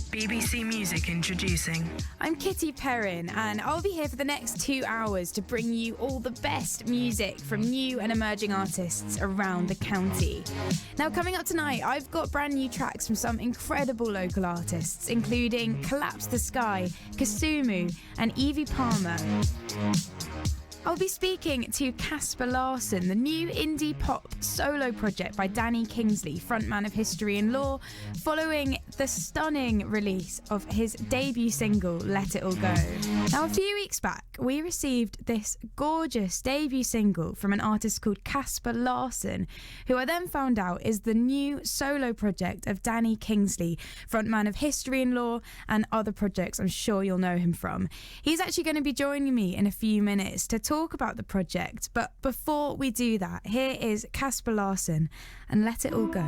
BBC Music introducing. I'm Kitty Perrin, and I'll be here for the next 2 hours to bring you all the best music from new and emerging artists around the county. Now, coming up tonight, I've got brand new tracks from some incredible local artists, including Collapse the Sky, Kasumu, and Evie Palmer. I'll be speaking to Kaspar Larsen, the new indie pop solo project by Danny Kingsley, frontman of History and Law, following the stunning release of his debut single, Let It All Go. Now, a few weeks back, we received this gorgeous debut single from an artist called Kaspar Larsen, who I then found out is the new solo project of Danny Kingsley, frontman of History and Law and other projects I'm sure you'll know him from. He's actually going to be joining me in a few minutes to talk about the project, but before we do that, here is Kaspar Larsen and Let It All Go.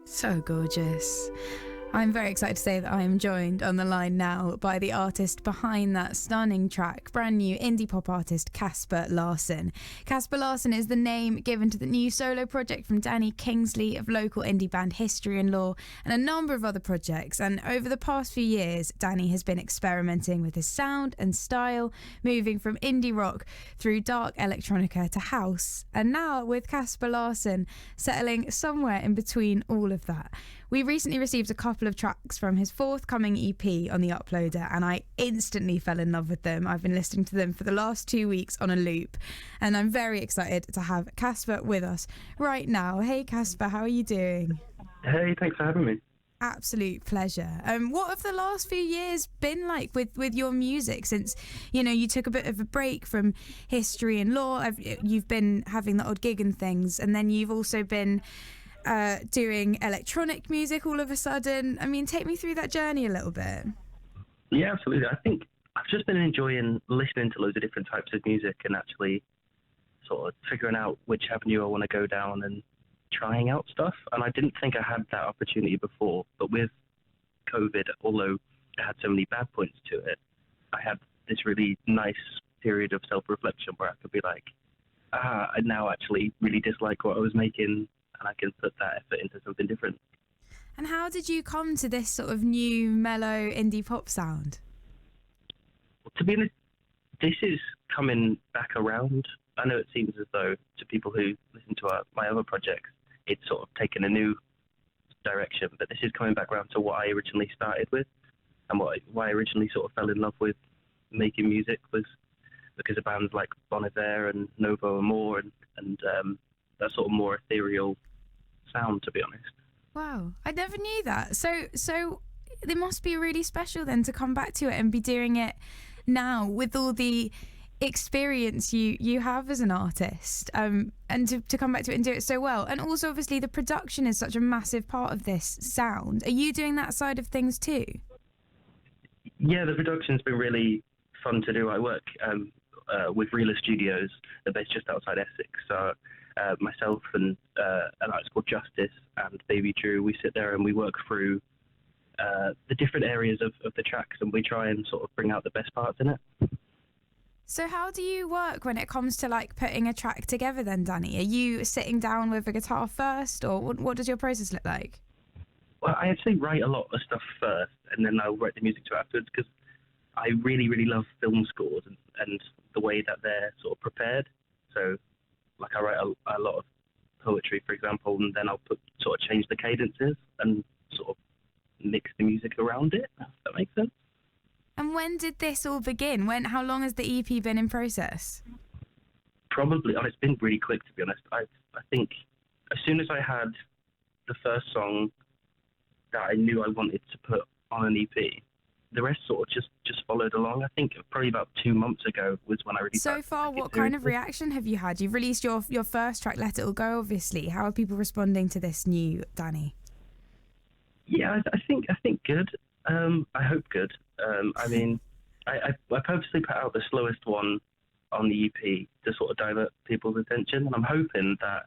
So gorgeous. I'm very excited to say that I am joined on the line now by the artist behind that stunning track, brand new indie pop artist Kaspar Larsen. Kaspar Larsen is the name given to the new solo project from Danny Kingsley of local indie band History and Law and a number of other projects. And over the past few years, Danny has been experimenting with his sound and style, moving from indie rock through dark electronica to house. And now with Kaspar Larsen settling somewhere in between all of that. We recently received a couple of tracks from his forthcoming EP on the Uploader, and I instantly fell in love with them. I've been listening to them for the last 2 weeks on a loop, and I'm very excited to have Kaspar with us right now. Hey Kaspar, how are you doing? Hey, thanks for having me. Absolute pleasure. What have the last few years been like with your music since, you took a bit of a break from History and Law? You've been having the odd gig and things, and then you've also been doing electronic music all of a sudden. I mean, take me through that journey a little bit. Yeah, absolutely. I think I've just been enjoying listening to loads of different types of music and actually sort of figuring out which avenue I want to go down and trying out stuff. And I didn't think I had that opportunity before, but with COVID, although it had so many bad points to it, I had this really nice period of self-reflection where I could be like, I now actually really dislike what I was making, and I can put that effort into something different. And how did you come to this sort of new mellow indie pop sound? Well, to be honest, this is coming back around. I know it seems as though to people who listen to my other projects, it's sort of taken a new direction, but this is coming back around to what I originally started with, and why I originally sort of fell in love with making music was because of bands like Bon Iver and Novo and more, and that sort of more ethereal sound, to be honest. Wow, I never knew that. So it must be really special then to come back to it and be doing it now with all the experience you have as an artist, and to come back to it and do it so well. And also, obviously, the production is such a massive part of this sound. Are you doing that side of things too? Yeah, the production's been really fun to do. I work with Realist Studios. They're based just outside Essex. So myself and an artist called Justice and Baby Drew, we sit there and we work through the different areas of the tracks, and we try and sort of bring out the best parts in it. So how do you work when it comes to like putting a track together then, Danny? Are you sitting down with a guitar first, or what does your process look like? Well, I actually write a lot of stuff first, and then I'll write the music to afterwards, because I really, really love film scores and the way that they're sort of prepared. So, like, I write a lot of poetry, for example, and then I'll change the cadences and sort of mix the music around it, if that makes sense. And when did this all begin? How long has the EP been in process? Probably, it's been really quick, to be honest. I think as soon as I had the first song that I knew I wanted to put on an EP, the rest sort of just followed along. I think probably about 2 months ago was when I really So far, what kind of reaction have you had? You've released your first track, Let It All Go, obviously. How are people responding to this new Danny? Yeah, I think good. I hope good. I mean, I purposely put out the slowest one on the EP to sort of divert people's attention, and I'm hoping that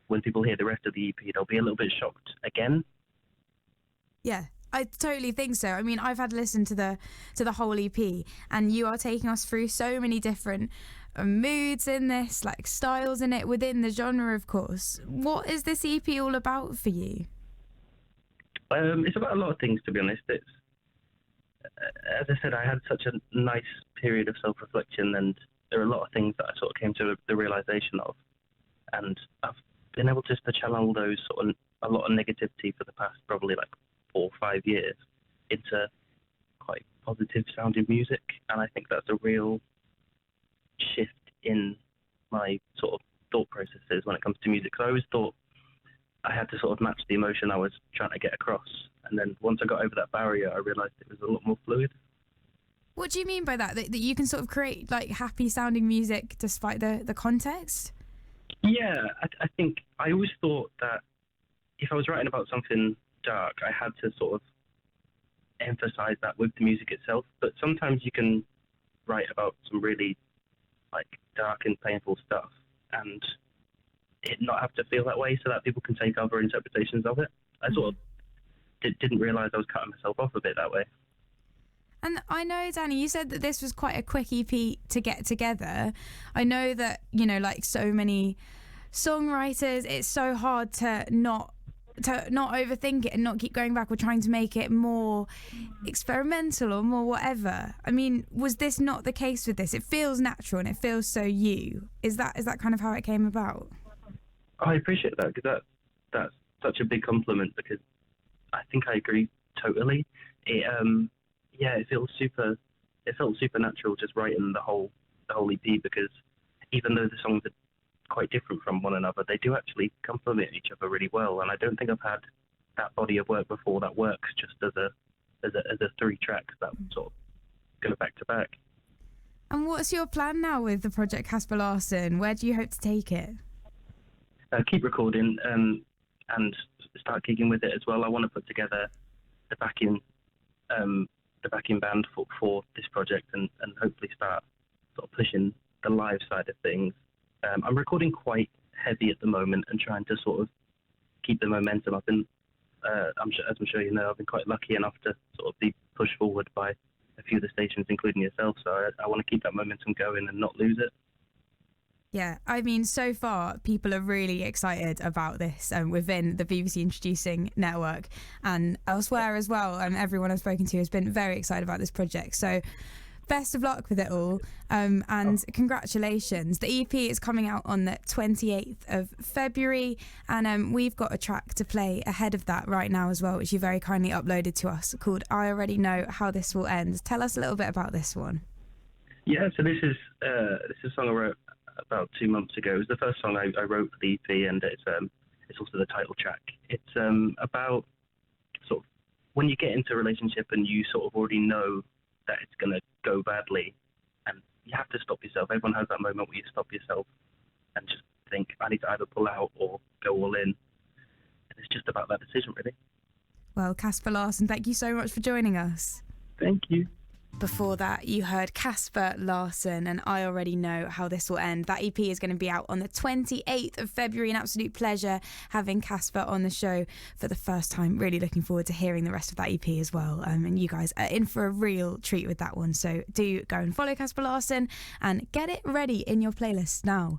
when people hear the rest of the EP, they'll be a little bit shocked again. Yeah, I totally think so. I mean, I've had to listen to the whole EP, and you are taking us through so many different moods in this, like styles in it within the genre, of course. What is this EP all about for you? It's about a lot of things, to be honest. It's as I said, I had such a nice period of self-reflection, and there are a lot of things that I sort of came to the realization of, and I've been able just to channel those sort of a lot of negativity for the past probably like 4 or 5 years into quite positive sounding music, and I think that's a real shift in my sort of thought processes when it comes to music. So I always thought I had to sort of match the emotion I was trying to get across, and then once I got over that barrier, I realised it was a lot more fluid. What do you mean by that? That you can sort of create like happy sounding music despite the context? Yeah, I think I always thought that if I was writing about something dark, I had to sort of emphasise that with the music itself. But sometimes you can write about some really like dark and painful stuff, and it not have to feel that way, so that people can take other interpretations of it. I sort of didn't realise I was cutting myself off a bit that way. And I know, Danny, you said that this was quite a quick EP to get together. I know that, you know, like so many songwriters, it's so hard to not overthink it and not keep going back or trying to make it more experimental or more whatever. I mean, was this not the case with this? It feels natural and it feels so you. Is that kind of how it came about? I appreciate that, because that's such a big compliment, because I think I agree totally. It felt super natural just writing the whole EP, because even though the songs are quite different from one another, they do actually complement each other really well, and I don't think I've had that body of work before that works just as a 3 tracks that sort of go back to back. And what's your plan now with the project Kaspar Larsen? Where do you hope to take it? Keep recording and start gigging with it as well. I want to put together the backing band for this project, and hopefully start sort of pushing the live side of things. I'm recording quite heavy at the moment and trying to sort of keep the momentum up. And as I'm sure you know, I've been quite lucky enough to sort of be pushed forward by a few of the stations, including yourself. So I want to keep that momentum going and not lose it. Yeah, I mean, so far people are really excited about this within the BBC Introducing network and elsewhere as well. Everyone I've spoken to has been very excited about this project. So best of luck with it all, and congratulations. The EP is coming out on the 28th of February, and we've got a track to play ahead of that right now as well, which you very kindly uploaded to us, called I Already Know How This Will End. Tell us a little bit about this one. Yeah, so this is a song I wrote about 2 months ago. It was the first song I wrote for the EP, and it's also the title track. It's about sort of when you get into a relationship and you sort of already know that it's going to go badly, and you have to stop yourself. Everyone has that moment where you stop yourself and just think, I need to either pull out or go all in. And it's just about that decision, really. Well, Kaspar Larsen, thank you so much for joining us. Thank you. Before that, you heard Kaspar Larsen and I Already Know How This Will End. That EP is going to be out on the 28th of February. An absolute pleasure having Kaspar on the show for the first time. Really looking forward to hearing the rest of that EP as well. And you guys are in for a real treat with that one. So do go and follow Kaspar Larsen and get it ready in your playlist now.